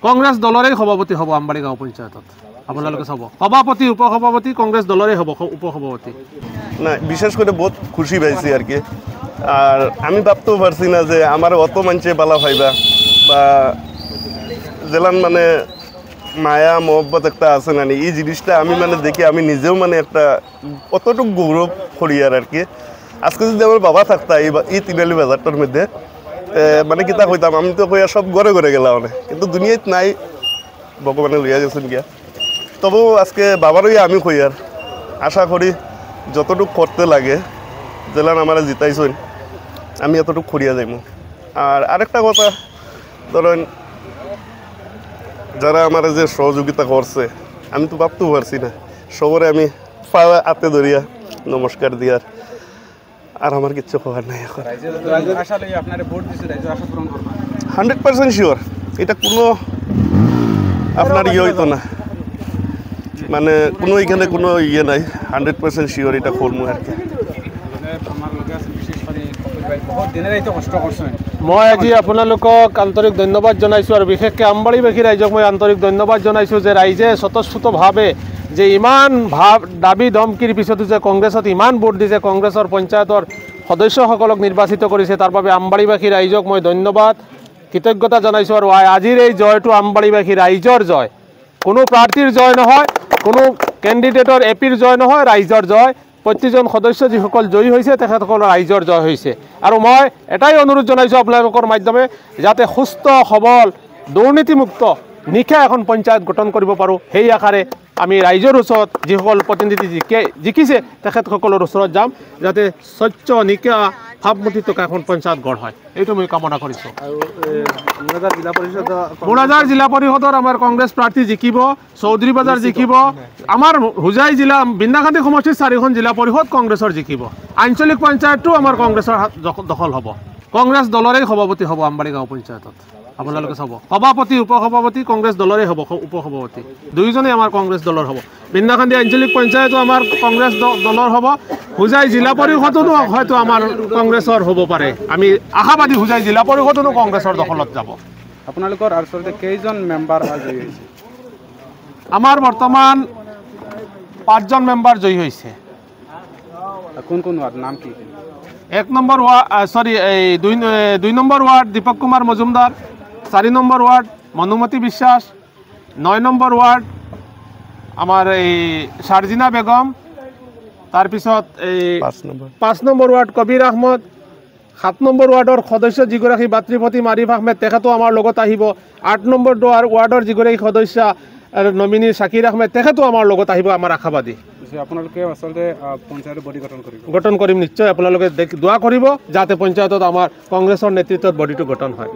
কংগ্ৰেছ দলৰে সভাপতি হ'ব আমবাৰী গাঁও পঞ্চায়তত আপোনালোকে চাব সভাপতি উপসভাপতি কংগ্ৰেছ দলৰে হ'ব উপসভাপতি না বিশেষ করে বহুত খুশি পাইছি আর কি আর আমি ভাবতেও পারছি না যে আমার অত মানুষে বালা পাইবা বা জেলান মানে মায়া মহব্বত একটা আছে না এই জিনিসটা আমি মানে দেখি আমি নিজেও মানে একটা অতটুকু গৌরব করি আর কি আজকে যদি আমার বাবা থাকতা এই তিনালি বাজারটার মধ্যে মানে কিতা কইতাম আমি তো কইয়া সব ঘরে ঘরে গেলাম অনেক কিন্তু দুনিয়াত নাই ভগবানে লইয়া গেছেন গিয়া তবু আজকে বাবারই আমি কই আর আশা করি যতটুকু করতে লাগে জেলান আমার জিতাইছেন আমি এতটুকু করিয়া যাইব আর আরেকটা কথা ধরেন যারা আমার যে সহযোগিতা করছে আমি তো ভাবতেও পারছি না সবরে আমি পাওয়া হাতে ধরিয়া নমস্কার দিয়ার আর আমার কিচ্ছু খবর নাই এখন 100% শিওর এটা কোনো আপনার ইয়ে হইতো না মানে কোনো এখানে কোনো ইয়ে নাই 100% শিওর এটা করবো আর কি মই আজি আপোনালোকক আন্তৰিক ধন্যবাদ জনাইছোঁ আৰু বিশেষকৈ আমবাৰীবাসী ৰাইজক মই আন্তৰিক ধন্যবাদ জনাইছোঁ যে ৰাইজে স্বতঃস্ফূৰ্তভাৱে যে ইমান দাবী ধমকিৰ পিছতো যে কংগ্ৰেছত ইমান ভোট দিছে কংগ্ৰেছৰ পঞ্চায়তৰ সদস্যসকলক নিৰ্বাচিত কৰিছে তাৰ বাবে আমবাৰীবাসী ৰাইজক মই ধন্যবাদ কৃতজ্ঞতা জনাইছোঁ আৰু আজিৰ এই জয়টো আমবাৰীবাসী ৰাইজৰ জয় কোনো প্ৰাৰ্থীৰ জয় নহয় কোনো কেণ্ডিডেটৰ এপিৰ জয় নহয় ৰাইজৰ জয় প্ৰত্যেকজন সদস্য যিসকল জয়ী হৈছে তেখেতসকলৰ ৰাইজৰ জয় হৈছে আৰু মই এটাই অনুৰোধ জনাইছোঁ আপোনালোকৰ মাধ্যমে যাতে সুস্থ সবল দুৰ্নীতিমুক্ত নিশা এখন পঞ্চায়ত গঠন কৰিব পাৰোঁ সেই আশাৰে আমি ৰাইজৰ ওচৰত যিসকল প্ৰতিনিধি জিকিছে তেখেতসকলৰ ওচৰত যাম যাতে স্বচ্ছ নিকা ভাৱমূৰ্তিত এখন পঞ্চায়ত গঢ় হয় এইটো মই কামনা কৰিছোঁ আৰু বুঢ়াজাৰ জিলা পৰিষদৰ আমাৰ কংগ্ৰেছ প্ৰাৰ্থী জিকিব চৌধুৰী বজাৰ জিকিব আমাৰ হোজাই জিলা বিন্দাকান্দি সমষ্টিৰ 4খন জিলা পৰিষদ কংগ্ৰেছৰ জিকিব আঞ্চলিক পঞ্চায়তটো আমাৰ কংগ্ৰেছৰ দখল হ'ব কংগ্ৰেছ দলৰে সভাপতি হ'ব আমবাৰী গাঁও পঞ্চায়তত আপোনালোকে চাব সভাপতি উপসভাপতি কংগ্ৰেছ দলৰে হ'ব উপসভাপতি দুইজনেই আমাৰ কংগ্ৰেছ দলৰ হ'ব বিন্দাকান্দি আঞ্চলিক পঞ্চায়তো আমাৰ কংগ্ৰেছ দলৰ হ'ব হোজাই জিলা পৰিষদতো হয়তো আমাৰ কংগ্ৰেছৰ হ'ব পাৰে আমি আশাবাদী হোজাই জিলা পৰিষদতো কংগ্ৰেছৰ দখলত যাব আপোনালোকৰ আচলতে কেইজন মেম্বাৰ জয়ী হৈছে আমাৰ বৰ্তমান 5জন মেম্বাৰ জয়ী হৈছে কোন কোন ৱাৰ্ড নাম কি 1 নম্বৰ ৱাৰ্ড এই 2 নম্বৰ ৱাৰ্ড দীপক কুমাৰ মজুমদাৰ 4 নম্বৰ ward Manumati Biswas 9 number ward আমাৰ এই শাৰজিনা বেগম তাৰপিছত এই 5 নম্বৰ ৱাৰ্ড কবিৰ আহমদ 7 নম্বৰ ৱাৰ্ডৰ সদস্য যিগৰাকী বাতৃপতি মাৰিফ আহমেদ তেখেতো আমাৰ লগত আহিব 8 নম্বৰ ৱাৰ্ডৰ যিগৰাকী সদস্য নমিনী শাকিৰ আহমেদ তেখেতো আমাৰ লগত আহিব আমাৰ আশাবাদী আপোনালোকে আচলতে পঞ্চায়ত বডি গঠন কৰিম নিশ্চয় আপোনালোকে দোৱা কৰিব যাতে পঞ্চায়তত আমাৰ কংগ্ৰেছৰ নেতৃত্বত বডিটো গঠন হয়